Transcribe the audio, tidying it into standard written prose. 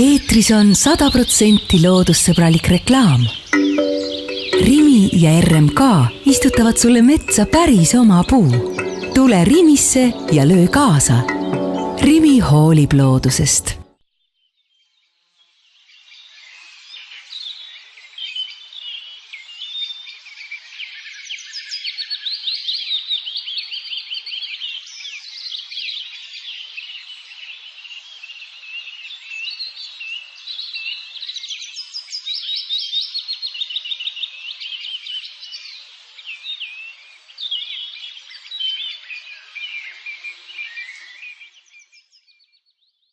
Eetris on 100% loodussõbralik reklaam. Rimi ja RMK istutavad sulle metsa päris oma puu. Tule Rimisse ja löö kaasa. Rimi hoolib loodusest.